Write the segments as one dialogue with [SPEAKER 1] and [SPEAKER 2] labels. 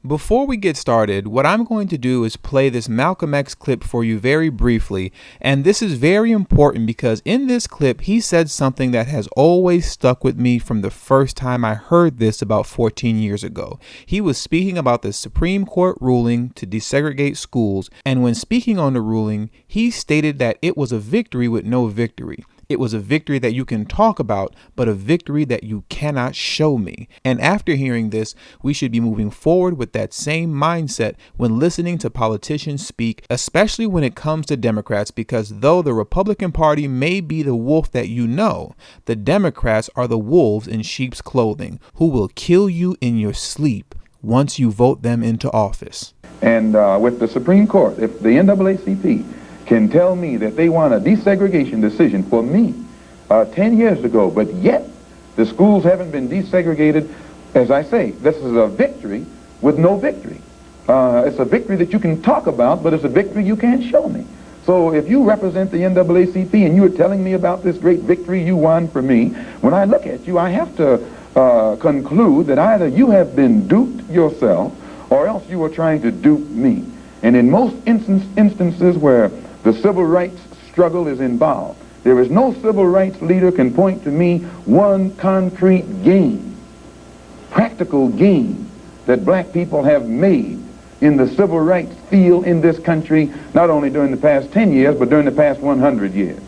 [SPEAKER 1] Before we get started, what I'm going to do is play this Malcolm X clip for you very briefly, and this is very important because in this clip he said something that has always stuck with me from the first time I heard this about 14 years ago. He was speaking about the Supreme Court ruling to desegregate schools, and when speaking on the ruling, he stated that it was a victory with no victory. It was a victory that you can talk about, but a victory that you cannot show me. And after hearing this, we should be moving forward with that same mindset when listening to politicians speak, especially when it comes to Democrats, because though the Republican Party may be the wolf that you know, the Democrats are the wolves in sheep's clothing who will kill you in your sleep once you vote them into office.
[SPEAKER 2] And with the Supreme Court, if the NAACP can tell me that they want a desegregation decision for me 10 years ago, but yet the schools haven't been desegregated, as I say, this is a victory with no victory. It's a victory that you can talk about, but it's a victory you can't show me. So if you represent the NAACP and you're telling me about this great victory you won for me, when I look at you, I have to conclude that either you have been duped yourself or else you are trying to dupe me. And in most instances where the civil rights struggle is involved, there is no civil rights leader can point to me one concrete gain, practical gain that black people have made in the civil rights field in this country, not only during the past 10 years, but during the past 100 years.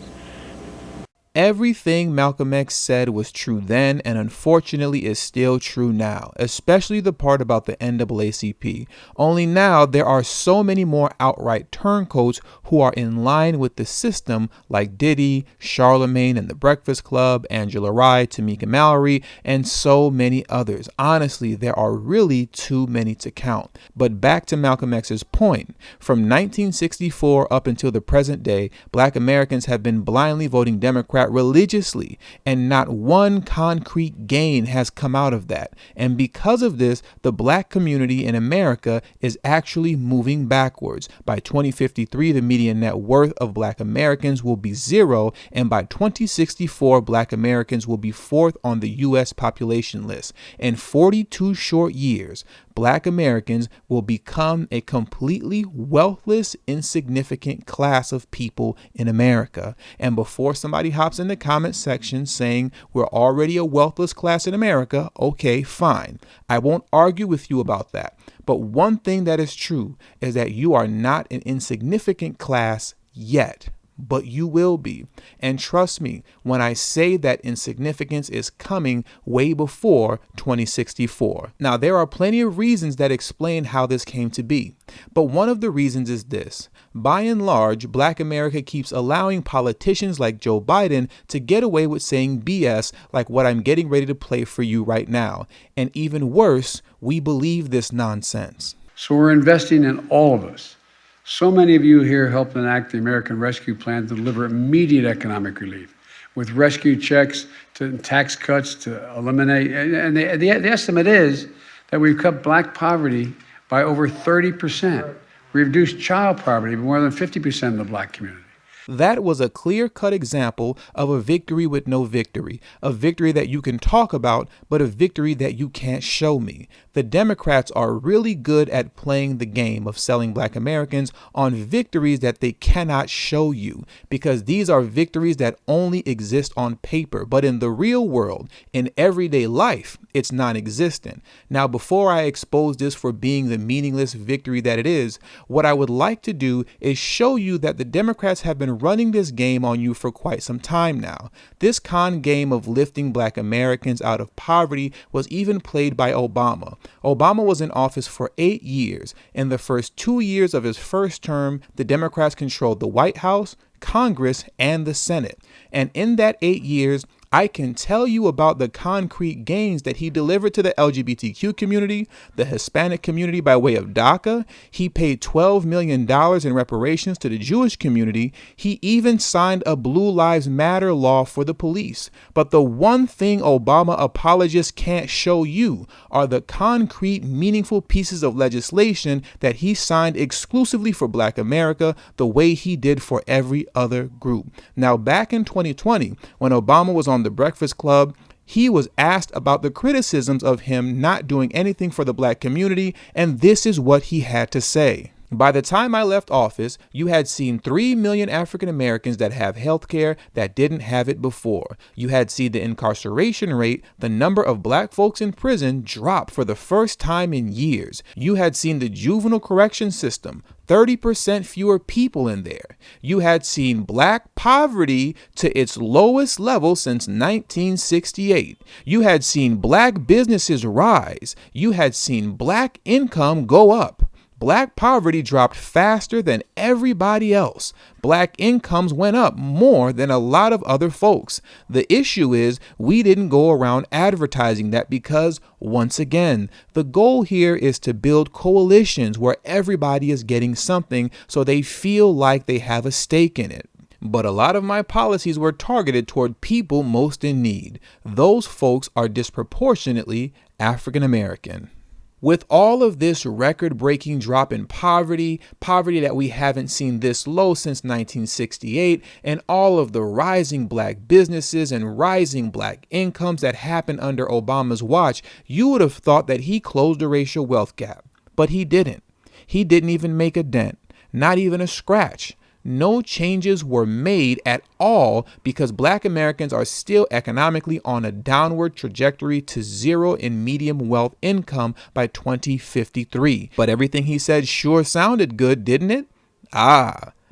[SPEAKER 1] Everything Malcolm X said was true then and unfortunately is still true now, especially the part about the NAACP. Only now there are so many more outright turncoats who are in line with the system like Diddy, Charlemagne and the Breakfast Club, Angela Rye, Tamika Mallory, and so many others. Honestly, there are really too many to count. But back to Malcolm X's point, from 1964 up until the present day, black Americans have been blindly voting Democrat religiously, and not one concrete gain has come out of that. And because of this, the black community in America is actually moving backwards. By 2053, the median net worth of black Americans will be 0, and by 2064, black Americans will be 4th on the U.S. population list. In 42 short years, black Americans will become a completely wealthless, insignificant class of people in America. And before somebody hops in the comment section saying we're already a wealthless class in America, okay, fine. I won't argue with you about that. But one thing that is true is that you are not an insignificant class yet. But you will be. And trust me when I say that insignificance is coming way before 2064. Now, there are plenty of reasons that explain how this came to be. But one of the reasons is this. By and large, black America keeps allowing politicians like Joe Biden to get away with saying BS like what I'm getting ready to play for you right now. And even worse, we believe this nonsense.
[SPEAKER 3] So we're investing in all of us. So many of you here helped enact the American Rescue Plan to deliver immediate economic relief, with rescue checks to tax cuts to eliminate. And the estimate is that we've cut black poverty by over 30%. We reduced child poverty by more than 50% in the black community.
[SPEAKER 1] That was a clear-cut example of a victory with no victory, a victory that you can talk about, but a victory that you can't show me. The Democrats are really good at playing the game of selling black Americans on victories that they cannot show you, because these are victories that only exist on paper, but in the real world, in everyday life, it's non-existent. Now, before I expose this for being the meaningless victory that it is, what I would like to do is show you that the Democrats have been running this game on you for quite some time now. This con game of lifting black Americans out of poverty was even played by Obama. Obama was in office for 8 years. In the first 2 years of his first term, the Democrats controlled the White House, Congress, and the Senate. And in that 8 years, I can tell you about the concrete gains that he delivered to the LGBTQ community, the Hispanic community by way of DACA. He paid $12 million in reparations to the Jewish community. He even signed a Blue Lives Matter law for the police. But the one thing Obama apologists can't show you are the concrete, meaningful pieces of legislation that he signed exclusively for Black America, the way he did for every other group. Now, back in 2020, when Obama was on The Breakfast Club, He was asked about the criticisms of him not doing anything for the black community, and this is what he had to say. By the time I left office, you had seen 3 million African Americans that have health care that didn't have it before. You had seen the incarceration rate, the number of black folks in prison, drop for the first time in years. You had seen the juvenile correction system, 30% fewer people in there. You had seen black poverty to its lowest level since 1968. You had seen black businesses rise. You had seen black income go up. Black poverty dropped faster than everybody else. Black incomes went up more than a lot of other folks. The issue is we didn't go around advertising that because, once again, the goal here is to build coalitions where everybody is getting something so they feel like they have a stake in it. But a lot of my policies were targeted toward people most in need. Those folks are disproportionately African American. With all of this record-breaking drop in poverty that we haven't seen this low since 1968, and all of the rising black businesses and rising black incomes that happened under Obama's watch, you would have thought that he closed the racial wealth gap. But he didn't. He didn't even make a dent, not even a scratch. No changes were made at all because black Americans are still economically on a downward trajectory to zero in median wealth income by 2053. But everything he said sure sounded good, didn't it?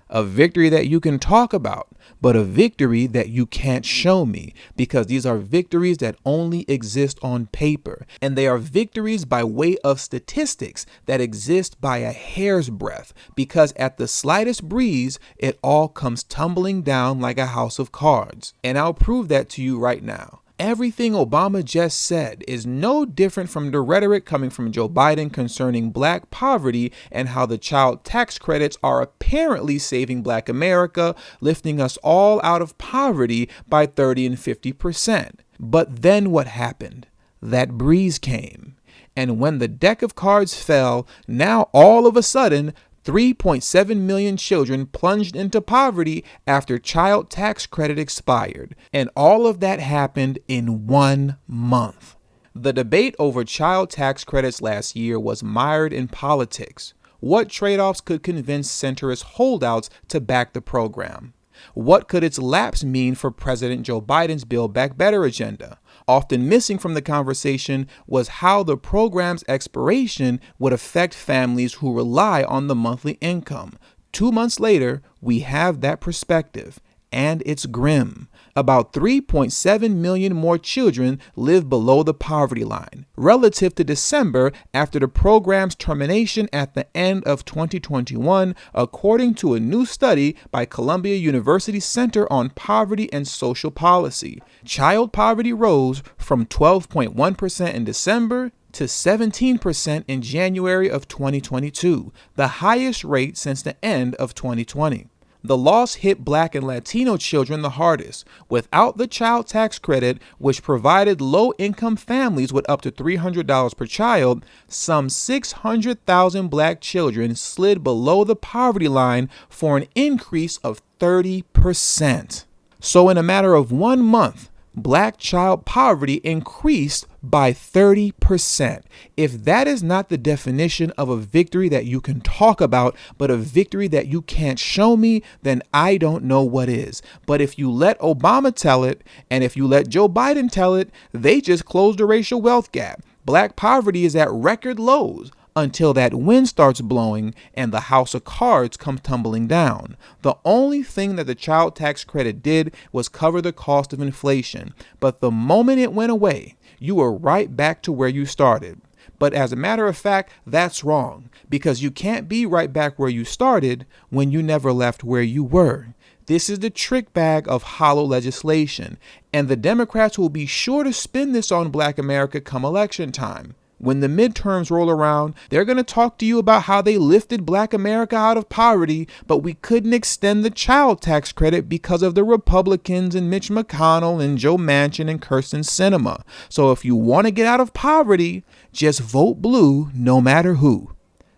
[SPEAKER 1] A victory that you can talk about, but a victory that you can't show me, because these are victories that only exist on paper, and they are victories by way of statistics that exist by a hair's breadth, because at the slightest breeze, it all comes tumbling down like a house of cards. And I'll prove that to you right now. Everything Obama just said is no different from the rhetoric coming from Joe Biden concerning black poverty and how the child tax credits are apparently saving black America, lifting us all out of poverty by 30 and 50%. But then what happened? That breeze came. And when the deck of cards fell, now all of a sudden, 3.7 million children plunged into poverty after child tax credit expired. And all of that happened in 1 month. The debate over child tax credits last year was mired in politics. What trade-offs could convince centrist holdouts to back the program? What could its lapse mean for President Joe Biden's Build Back Better agenda? Often missing from the conversation was how the program's expiration would affect families who rely on the monthly income. 2 months later, we have that perspective, and it's grim. About 3.7 million more children live below the poverty line relative to December after the program's termination at the end of 2021, according to a new study by Columbia University Center on Poverty and Social Policy. Child poverty rose from 12.1% in December to 17% in January of 2022, the highest rate since the end of 2020. The loss hit Black and Latino children the hardest. Without the child tax credit, which provided low-income families with up to $300 per child, some 600,000 Black children slid below the poverty line for an increase of 30%. So in a matter of 1 month, Black child poverty increased by 30%. If that is not the definition of a victory that you can talk about, but a victory that you can't show me, then I don't know what is. But if you let Obama tell it, and if you let Joe Biden tell it, they just closed the racial wealth gap. Black poverty is at record lows until that wind starts blowing and the house of cards comes tumbling down. The only thing that the child tax credit did was cover the cost of inflation. But the moment it went away, you were right back to where you started. But as a matter of fact, that's wrong, because you can't be right back where you started when you never left where you were. This is the trick bag of hollow legislation, and the Democrats will be sure to spin this on Black America come election time. When the midterms roll around, they're going to talk to you about how they lifted Black America out of poverty, but we couldn't extend the child tax credit because of the Republicans and Mitch McConnell and Joe Manchin and Kyrsten Sinema. So if you want to get out of poverty, just vote blue no matter who.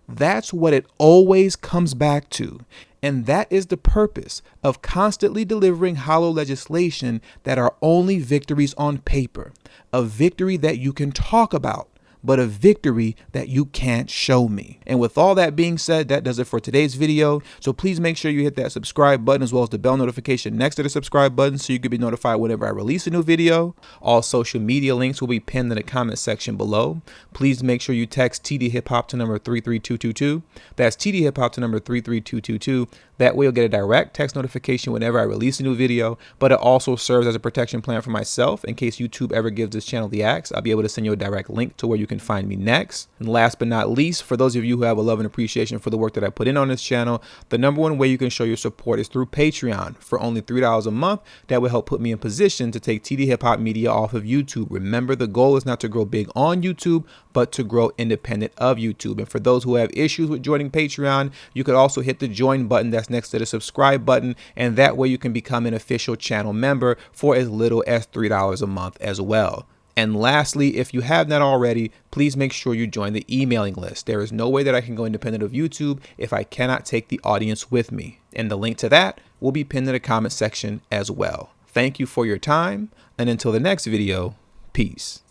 [SPEAKER 1] That's what it always comes back to. And that is the purpose of constantly delivering hollow legislation that are only victories on paper, a victory that you can talk about, but a victory that you can't show me. And with all that being said, that does it for today's video. So please make sure you hit that subscribe button as well as the bell notification next to the subscribe button so you can be notified whenever I release a new video. All social media links will be pinned in the comment section below. Please make sure you text tdhiphop to number 33222. That's tdhiphop to number 33222. That way you'll get a direct text notification whenever I release a new video, but it also serves as a protection plan for myself in case YouTube ever gives this channel the axe. I'll be able to send you a direct link to where you can find me next. And last but not least, for those of you who have a love and appreciation for the work that I put in on this channel, the number one way you can show your support is through Patreon. For only $3 a month, that will help put me in position to take TD Hip Hop Media off of YouTube. Remember, the goal is not to grow big on YouTube, but to grow independent of YouTube. And for those who have issues with joining Patreon, you could also hit the join button that's next to the subscribe button, and that way you can become an official channel member for as little as $3 a month as well. And lastly, if you have not already, please make sure you join the emailing list. There is no way that I can go independent of YouTube if I cannot take the audience with me. And the link to that will be pinned in the comment section as well. Thank you for your time, and until the next video, peace.